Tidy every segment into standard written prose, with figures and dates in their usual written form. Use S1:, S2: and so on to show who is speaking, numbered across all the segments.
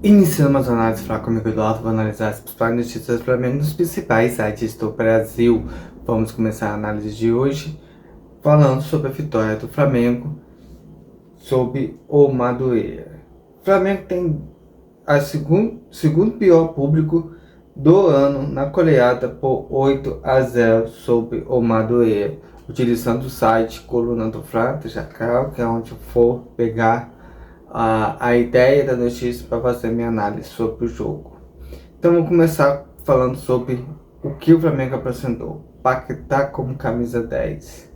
S1: Iniciando as análises para comigo Eduardo, vou analisar as principais notícias para mim nos principais sites do Brasil. Vamos começar a análise de hoje falando sobre a vitória do Flamengo sobre o Madureira. O Flamengo tem a segundo pior público do ano na goleada por 8-0 sobre o Madureira, utilizando o site Coluna do Fla, Jacal, que é onde eu for pegar a ideia da notícia para fazer minha análise sobre o jogo. Então vou começar falando sobre o que o Flamengo apresentou. Paquetá como camisa 10.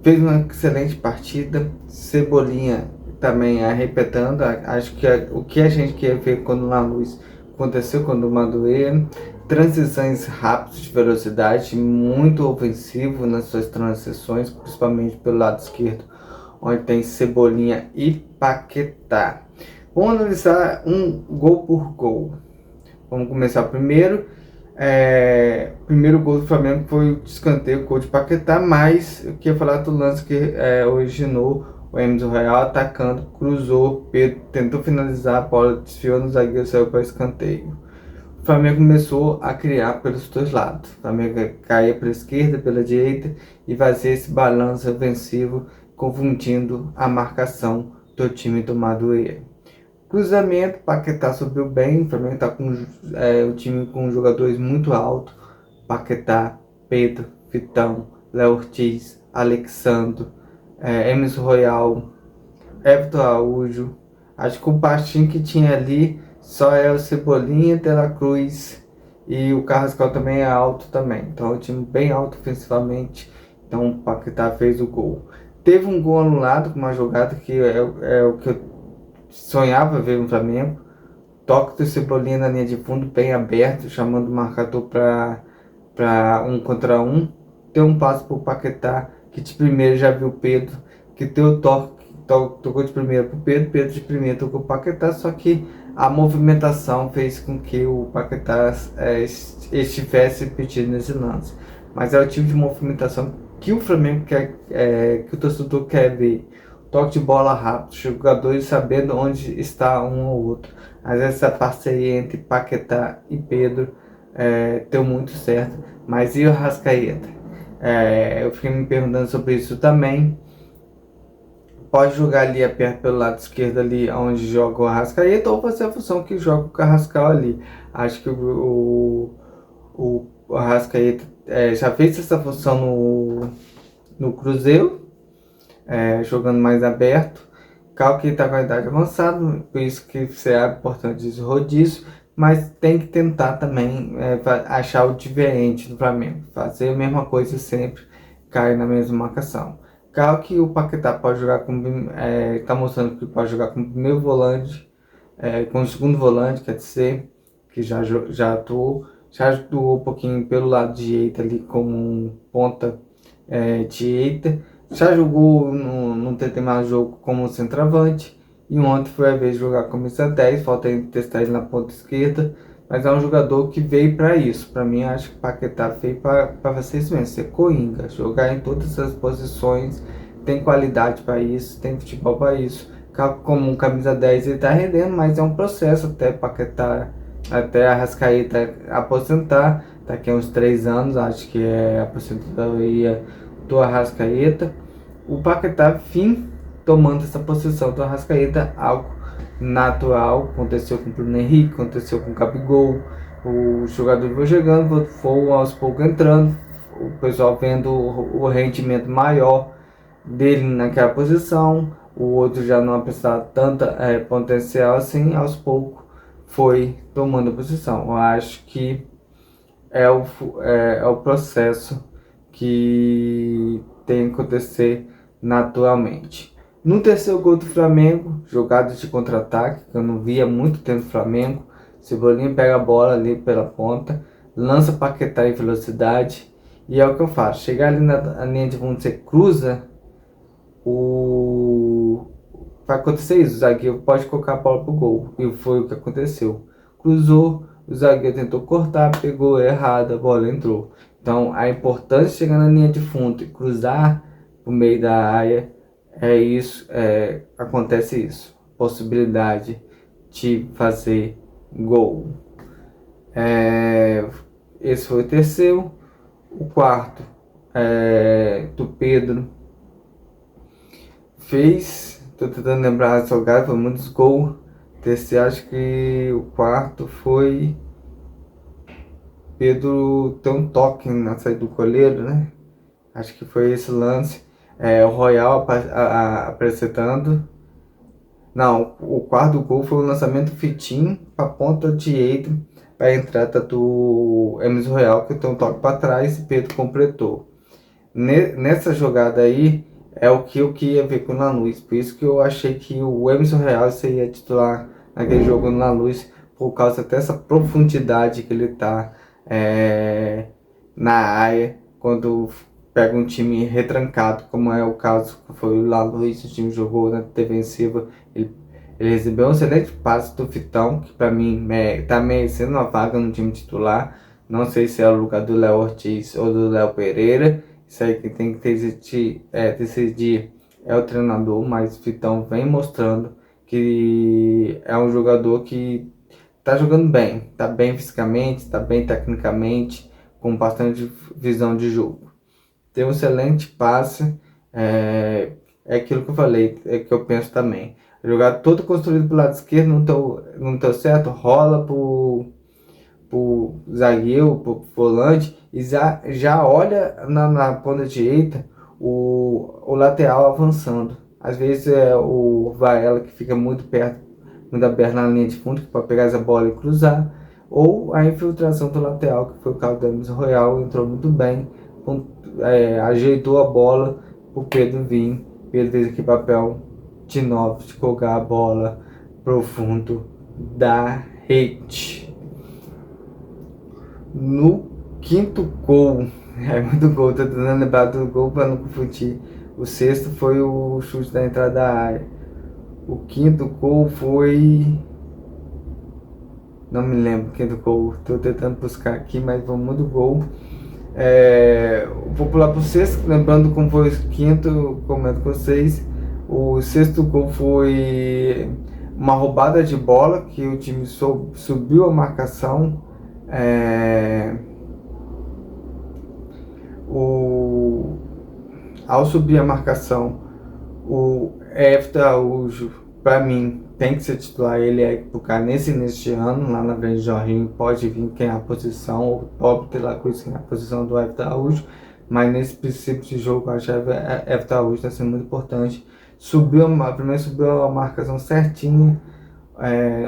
S1: Fez uma excelente partida. Cebolinha também arrebentando. Acho que o que a gente quer ver quando o Lanús aconteceu quando o Madureira. Transições rápidas de velocidade, muito ofensivo nas suas transições, principalmente pelo lado esquerdo, onde tem Cebolinha e Paquetá. Vamos analisar um gol por gol. Vamos começar primeiro. Primeiro gol do Flamengo foi o escanteio, o gol de Paquetá, mas eu queria falar do lance que originou o Emerson Royal atacando, cruzou, Pedro tentou finalizar, a bola desviou no zagueiro e saiu para escanteio. O Flamengo começou a criar pelos dois lados. O Flamengo caía pela esquerda, pela direita e fazia esse balanço ofensivo, confundindo a marcação do time do Madureira. Cruzamento, Paquetá subiu bem, o Flamengo está com o time com jogadores muito altos. Paquetá, Pedro, Vitão, Léo Ortiz, Alexandro, Emerson Royal, Everton Araújo. Acho que o baixinho que tinha ali só é o Cebolinha, De La Cruz e o Carrascal também é alto também. Então é um time bem alto ofensivamente. Então o Paquetá fez o gol. Teve um gol anulado com uma jogada que é o que eu sonhava ver no Flamengo. Toque do Cebolinha na linha de fundo bem aberto, chamando o marcador para um contra um. Deu um passo para o Paquetá, que de primeiro já viu o Pedro, que deu o toque, tocou de primeiro para o Pedro, Pedro de primeiro tocou o Paquetá, só que a movimentação fez com que o Paquetá estivesse pedindo nesse lance. Mas é o tipo de movimentação que o Flamengo quer, que o torcedor quer ver. Toque de bola rápido, jogadores sabendo onde está um ou outro. Mas essa parceria entre Paquetá e Pedro deu muito certo. Mas e o Arrascaeta? Eu fiquei me perguntando sobre isso também. Pode jogar ali aperto pelo lado esquerdo ali onde joga o Arrascaeta ou fazer a função que joga o Carrascal ali. Acho que o Arrascaeta já fez essa função no Cruzeiro, jogando mais aberto. Claro que está com a idade avançada, por isso que é importante esse rodízio, mas tem que tentar também achar o diferente do Flamengo, fazer a mesma coisa sempre, cair na mesma marcação. Claro que o Paquetá pode jogar como, está mostrando que pode jogar como primeiro volante, como segundo volante, quer dizer, que já atuou um pouquinho pelo lado direito ali como ponta direita. Já jogou no determinado jogo como centroavante e ontem foi a vez de jogar como 10, falta ainda testar ele na ponta esquerda, mas é um jogador que veio para isso. Para mim, acho que o Paquetá veio para fazer isso mesmo, ser coringa, jogar em todas as posições, tem qualidade para isso, tem futebol para isso. Como um camisa 10 ele está rendendo, mas é um processo até Paquetá, até a Arrascaeta aposentar, daqui a uns 3 anos, acho que é a aposentadoria do Arrascaeta. O Paquetá fim tomando essa posição do Arrascaeta, algo natural, aconteceu com o Bruno Henrique, aconteceu com o Gabigol, o jogador foi jogando, foi aos poucos entrando, o pessoal vendo o rendimento maior dele naquela posição, o outro já não apresentava tanta potencial assim, aos poucos foi tomando a posição. Eu acho que é o processo que tem que acontecer naturalmente. No terceiro gol do Flamengo, jogada de contra-ataque, que eu não via muito tempo do Flamengo, Cebolinha pega a bola ali pela ponta, lança Paquetá em velocidade, e é o que eu faço, chegar ali na linha de fundo, você cruza, vai acontecer isso, o zagueiro pode colocar a bola pro gol, e foi o que aconteceu. Cruzou, o zagueiro tentou cortar, pegou errado, a bola entrou. Então a importância de chegar na linha de fundo e cruzar pro meio da área, acontece isso. Possibilidade te fazer gol. Esse foi o terceiro. O quarto do Pedro fez. Tô tentando lembrar a jogada, foi muitos gols. Terceiro, acho que o quarto foi. Pedro tem um toque na saída do goleiro, né? Acho que foi esse lance. O Royal apresentando. Não, o quarto gol foi o lançamento fitinho para ponta direita para a entrada do Emerson Royal, que tem um toque para trás e Pedro completou. Nessa jogada aí é o que eu queria ver com o Lanús, por isso que eu achei que o Emerson Royal seria titular naquele jogo no Lanús, por causa dessa profundidade que ele tá na área, quando pega um time retrancado, como é o caso que foi o Lanús, o time jogou na defensiva, ele recebeu um excelente passe do Fitão, que para mim tá merecendo uma vaga no time titular. Não sei se é o lugar do Léo Ortiz ou do Léo Pereira. Isso aí que tem que decidir é o treinador, mas o Fitão vem mostrando que é um jogador que tá jogando bem, tá bem fisicamente, tá bem tecnicamente, com bastante visão de jogo. Tem um excelente passe, é aquilo que eu falei, é que eu penso também. Jogar todo construído pro lado esquerdo não deu certo, rola pro zagueiro, pro volante, e já olha na ponta direita o lateral avançando. Às vezes é o Varela que fica muito aberto na linha de fundo, que pode pegar essa bola e cruzar, ou a infiltração do lateral, que foi o caso do Emerson Royal, entrou muito bem, ajeitou a bola o Pedro vir. Pedro fez aqui papel de novo, de colocar a bola pro fundo da rede. No quinto gol, muito gol, tô tentando lembrar do gol para não confundir. O sexto foi o chute da entrada da área. O quinto gol foi. Não me lembro o quinto gol, tô tentando buscar aqui, mas foi muito gol. Vou pular pro sexto, lembrando como foi o quinto, comento com vocês. O sexto gol foi uma roubada de bola, que o time subiu a marcação. Ao subir a marcação, o Everton Araújo, para mim, tem que ser titular. Ele é porque nesse início de ano, lá na frente de Jorginho, pode vir quem é a posição, ou pode ter lá coisa quem é a posição do Everton Araújo, mas nesse princípio de jogo, eu acho que Everton Araújo está sendo muito importante. Primeiro subiu a marcação certinha,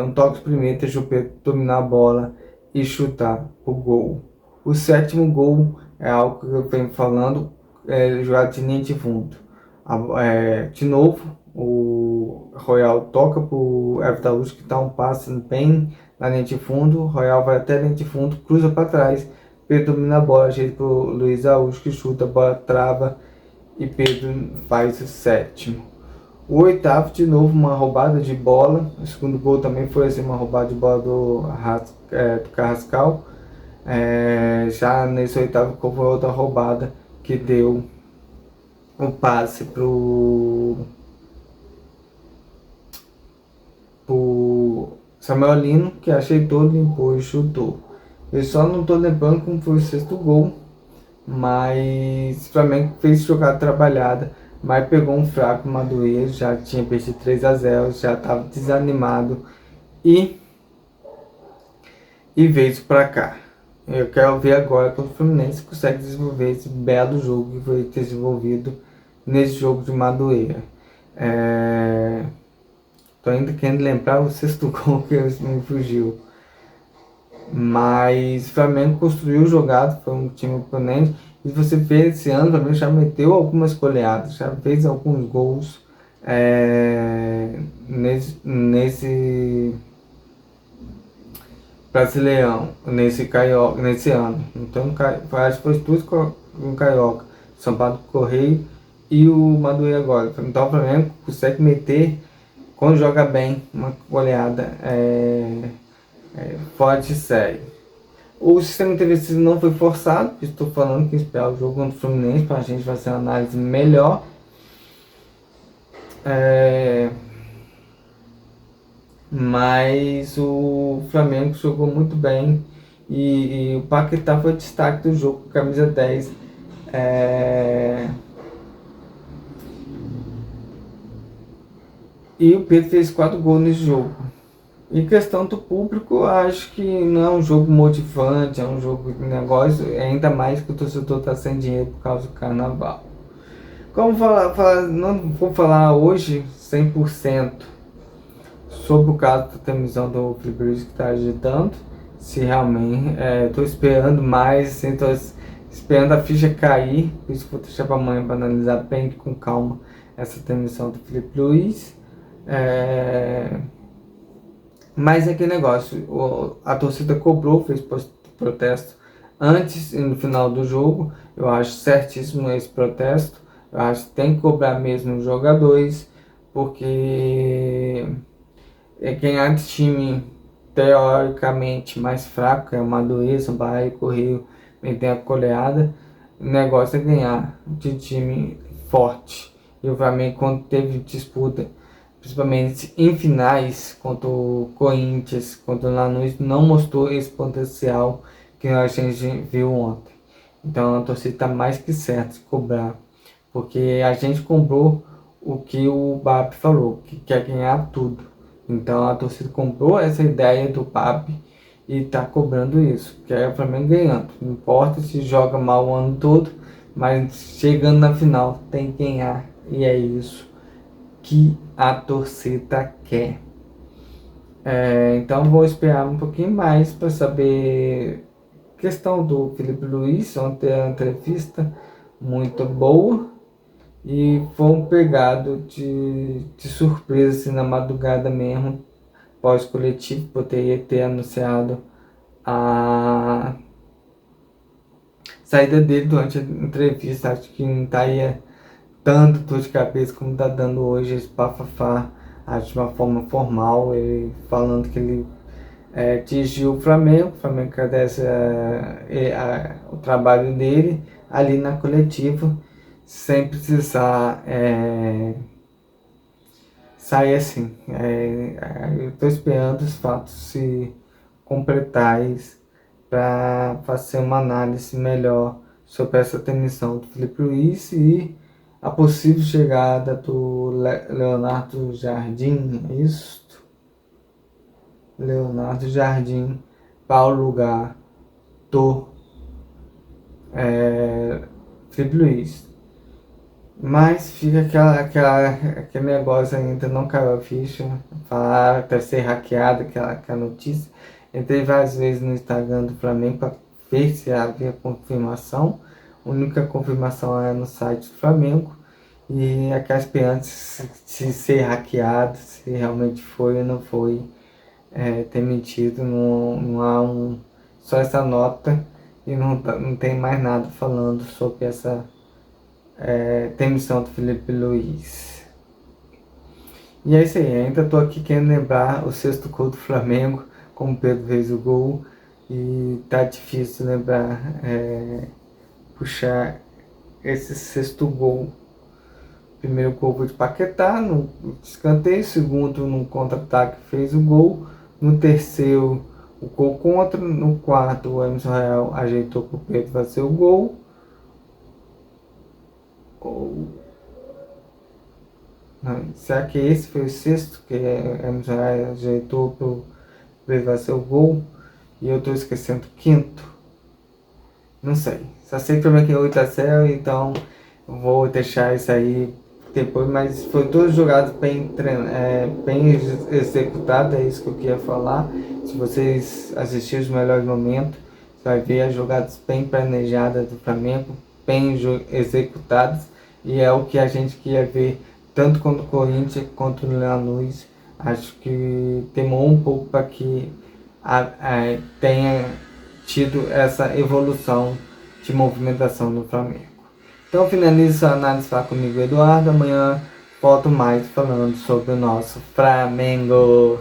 S1: um toque primeiro, deixa o Pedro dominar a bola e chutar o gol. O sétimo gol é algo que eu venho falando, jogado de linha de fundo. De novo, o Royal toca pro Everton Araújo, que dá um passe bem na linha de fundo. O Royal vai até a linha de fundo, cruza para trás. Pedro domina a bola, ajeita pro Luiz Araújo, que chuta, a bola trava e Pedro faz o sétimo. O oitavo, de novo, uma roubada de bola. O segundo gol também foi assim, uma roubada de bola do Carrascal. Já nesse oitavo gol foi outra roubada que deu um passe pro Samuel Lino, que ajeitou, limpou e chutou. Eu só não tô lembrando como foi o sexto gol, mas o Flamengo fez jogada trabalhada, mas pegou um fraco Madureira, já tinha perdido 3-0, já estava desanimado e veio isso para cá. Eu quero ver agora como o Fluminense consegue desenvolver esse belo jogo que foi desenvolvido nesse jogo de Madureira. Tô ainda querendo lembrar o sexto gol que me fugiu. Mas o Flamengo construiu jogado, foi um time oponente. E você vê esse ano, o Flamengo já meteu algumas goleadas, já fez alguns gols nesse Brasileirão, nesse ano. Então, acho que foi tudo com o Carioca, São Paulo Correio e o Madureira agora. Então, o Flamengo consegue meter, quando joga bem, uma goleada fora de série. O sistema defensivo não foi forçado, estou falando que esperar o jogo contra o Fluminense para a gente fazer uma análise melhor. mas o Flamengo jogou muito bem e o Paquetá foi destaque do jogo, camisa 10. É... E o Pedro fez 4 gols nesse jogo. Em questão do público, acho que não é um jogo motivante, é um jogo de negócio, ainda mais que o torcedor está sem dinheiro por causa do carnaval. Como não vou falar hoje 100% sobre o caso da transmissão do Felipe Luiz que está agitando, se realmente estou esperando mais, estou esperando a ficha cair, por isso que vou deixar para amanhã para analisar bem com calma essa transmissão do Felipe Luiz. Mas é aquele negócio, a torcida cobrou, fez protesto antes e no final do jogo. Eu acho certíssimo esse protesto. Eu acho que tem que cobrar mesmo os jogadores, porque ganhar de time teoricamente mais fraco, é uma doença, Bahia, Correio, tem a goleada. O negócio é ganhar de time forte. E o Flamengo, quando teve disputa, principalmente em finais contra o Corinthians, contra o Lanús, não mostrou esse potencial que a gente viu ontem. Então a torcida está mais que certa de cobrar, porque a gente comprou o que o BAP falou, que quer ganhar tudo. Então a torcida comprou essa ideia do BAP e está cobrando isso, que é o Flamengo ganhando. Não importa se joga mal o ano todo, mas chegando na final tem que ganhar, e é isso que a torcida quer. Então vou esperar um pouquinho mais para saber questão do Felipe Luiz. Ontem a entrevista muito boa e foi um pegado de surpresa assim, na madrugada mesmo, pós-coletivo, poderia ter anunciado a saída dele durante a entrevista. Acho que não estaria tanto dor de cabeça como tá dando hoje esse bafafá, acho de uma forma formal, ele falando que ele atingiu o Flamengo agradece o trabalho dele ali na coletiva, sem precisar sair assim. Eu estou esperando os fatos se completarem para fazer uma análise melhor sobre essa demissão do Felipe Luiz e a possível chegada do Leonardo Jardim, é isso? Leonardo Jardim para o lugar do Felipe Luiz. Mas fica aquele negócio ainda, não caiu a ficha, falar até ser hackeada aquela notícia. Entrei várias vezes no Instagram do Flamengo para ver se havia confirmação. A única confirmação é no site do Flamengo. E aquela esperança de ser hackeado, se realmente foi ou não foi ter mentido. Não há só essa nota e não tem mais nada falando sobre essa demissão do Felipe Luiz. E é isso aí, ainda estou aqui querendo lembrar o sexto gol do Flamengo, como o Pedro fez o gol, e tá difícil lembrar, puxar esse sexto gol. Primeiro gol foi de Paquetá, no escanteio, segundo no contra-ataque fez o gol, no terceiro o gol contra, no quarto o Emerson Real ajeitou para o Pedro fazer o gol. Será que esse foi o sexto que Emerson Real ajeitou para o Pedro fazer o gol? E eu estou esquecendo o quinto? Não sei, só sei que também que é 8-0, então vou deixar isso aí depois, mas foi todas jogadas bem executadas, é isso que eu queria falar. Se vocês assistirem os melhores momentos, você vai ver as jogadas bem planejadas do Flamengo, bem executadas, e é o que a gente queria ver tanto contra o Corinthians quanto o Lanús. Acho que demorou um pouco para que tenha tido essa evolução de movimentação no Flamengo. Então finalizo a análise lá comigo, Eduardo. Amanhã volto mais falando sobre o nosso Flamengo.